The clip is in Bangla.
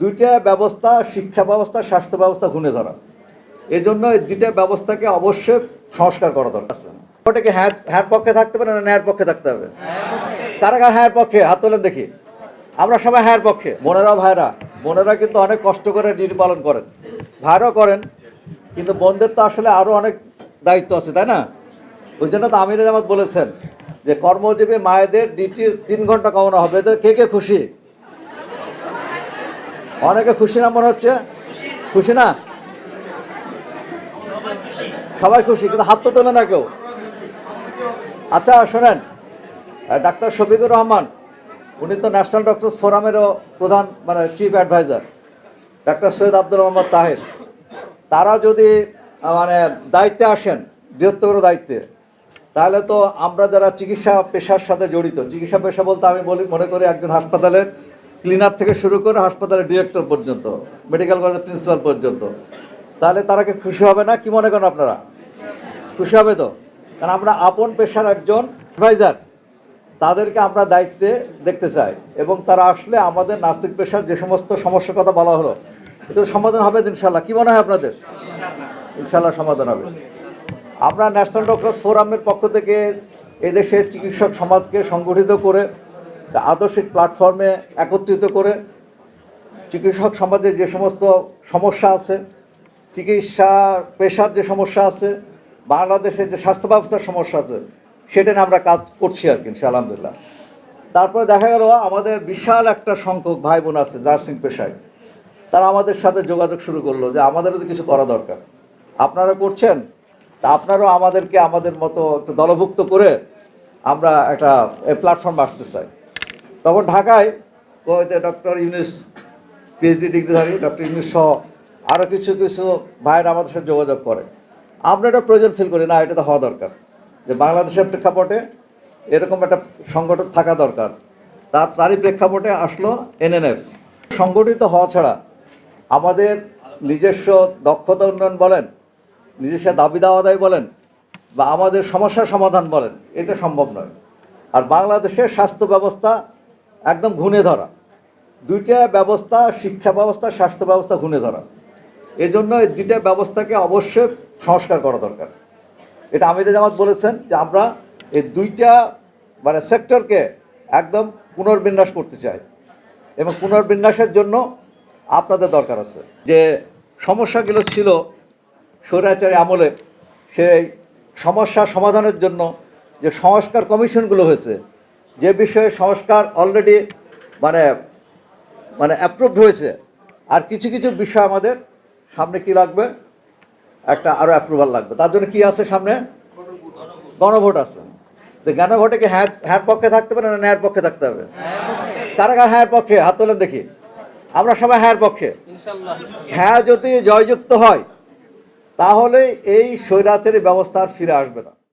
দুইটা ব্যবস্থা, শিক্ষা ব্যবস্থা, স্বাস্থ্য ব্যবস্থা ঘুণে ধরা। এই জন্য এই দুইটা ব্যবস্থাকে অবশ্যই সংস্কার করা দরকার। ওটাকে হ্যাঁ পক্ষে থাকতে পারে না ন্যায়ের পক্ষে থাকতে হবে? কারা কারা হ্যাঁ পক্ষে হাত তোলেন দেখি। আমরা সবাই হ্যাঁ পক্ষে। বোনেরা কিন্তু অনেক কষ্ট করে ডিউটি পালন করেন, ভাইরাও করেন, কিন্তু বোনদের তো আসলে আরো অনেক দায়িত্ব আছে, তাই না? ওই জন্য তো আমির জামাত বলেছেন যে কর্মজীবী মায়েদের ডিউটি 3 ঘন্টা কমানো হবে। এতে কে কে খুশি? অনেকে খুশি না মনে হচ্ছে? খুশি না? সবাই খুশি, কিন্তু হাত তো তোলে না কেউ। আচ্ছা শোনেন, ডাক্তার শফিকুর রহমান, উনি তো ন্যাশনাল ডক্টরস ফোরামেরও প্রধান, মানে চিফ অ্যাডভাইজার। ডাক্তার সৈয়দ আব্দুল মোহাম্মদ তাহের, তারা যদি মানে দায়িত্বে আসেন, বৃহত্তর দায়িত্বে, তাহলে তো আমরা যারা চিকিৎসা পেশার সাথে জড়িত, চিকিৎসা পেশা বলতে আমি মনে করি একজন হাসপাতালের ক্লিনার থেকে শুরু করে হাসপাতালের ডিরেক্টর পর্যন্ত, মেডিকেল কলেজের প্রিন্সিপাল পর্যন্ত, তাহলে তারা কি খুশি হবে না? কি মনে করেন আপনারা? খুশি হবে তো? কারণ আমরা আপন পেশার একজন অ্যাডভাইজার, তাদেরকে আমরা দায়িত্বে দেখতে চাই, এবং তারা আসলে আমাদের নার্সিং পেশার যে সমস্ত সমস্যার কথা বলা হলো, এটা সমাধান হবে ইনশাল্লাহ। কি মনে হয় আপনাদের? ইনশাল্লাহ সমাধান হবে। আমরা ন্যাশনাল ডক্টরস ফোরামের পক্ষ থেকে এদেশের চিকিৎসক সমাজকে সংগঠিত করে আদর্শিক প্ল্যাটফর্মে একত্রিত করে চিকিৎসক সমাজে যে সমস্ত সমস্যা আছে, চিকিৎসা পেশার যে সমস্যা আছে, বাংলাদেশের যে স্বাস্থ্য ব্যবস্থার সমস্যা আছে, সেটা নিয়ে আমরা কাজ করছি আর কি, আলহামদুলিল্লাহ। তারপরে দেখা গেল আমাদের বিশাল একটা সংখ্যক ভাই বোন আছে নার্সিং পেশায়, তারা আমাদের সাথে যোগাযোগ শুরু করলো যে আমাদেরও তো কিছু করা দরকার, আপনারা করছেন, তা আপনারাও আমাদেরকে আমাদের মতো একটু দলভুক্ত করে আমরা একটা প্ল্যাটফর্ম আসতে চাই। তখন ঢাকায় ডক্টর ইউনুস, পিএইচডি ডিগ্রিধারী ডক্টর ইউনুস সহ আরও কিছু কিছু ভাইয়েরা আমাদের সাথে যোগাযোগ করে। আমরা এটা প্রয়োজন ফিল করি না, এটা তো হওয়া দরকার যে বাংলাদেশের প্রেক্ষাপটে এরকম একটা সংগঠন থাকা দরকার। তারই প্রেক্ষাপটে আসলো এনএনএফ। সংগঠিত হওয়া ছাড়া আমাদের নিজস্ব দক্ষতা উন্নয়ন বলেন, নিজস্ব দাবি দাওয়া আদায় বলেন, বা আমাদের সমস্যার সমাধান বলেন, এটা সম্ভব নয়। আর বাংলাদেশের স্বাস্থ্য ব্যবস্থা একদম ঘুণে ধরা। দুইটা ব্যবস্থা, শিক্ষা ব্যবস্থা, স্বাস্থ্য ব্যবস্থা ঘুণে ধরা। এই জন্য এই দুইটা ব্যবস্থাকে অবশ্যই সংস্কার করা দরকার। এটা আমির জামাত বলেছেন যে আমরা এই দুইটা মানে সেক্টরকে একদম পুনর্বিন্যাস করতে চাই, এবং পুনর্বিন্যাসের জন্য আপনাদের দরকার আছে। যে সমস্যাগুলো ছিল স্বৈরাচারী আমলে, সেই সমস্যা সমাধানের জন্য যে সংস্কার কমিশনগুলো হয়েছে, যে বিষয়ে সংস্কার অলরেডি মানে মানে অ্যাপ্রুভড হয়েছে, আর কিছু কিছু বিষয় আমাদের সামনে কি লাগবে, একটা আরও অ্যাপ্রুভাল লাগবে। তার জন্য কি আছে সামনে? গণভোট আছে। তো গণভোটে কি হ্যাঁ পক্ষে থাকতে পারে না ন্যায়ের পক্ষে থাকতে হবে? কারা কারা হ্যাঁ পক্ষে হাত তোলেন দেখি। আমরা সবাই হ্যাঁ পক্ষে। হ্যাঁ যদি জয়যুক্ত হয়, তাহলে এই স্বৈরাচারী ব্যবস্থা আর ফিরে আসবে না।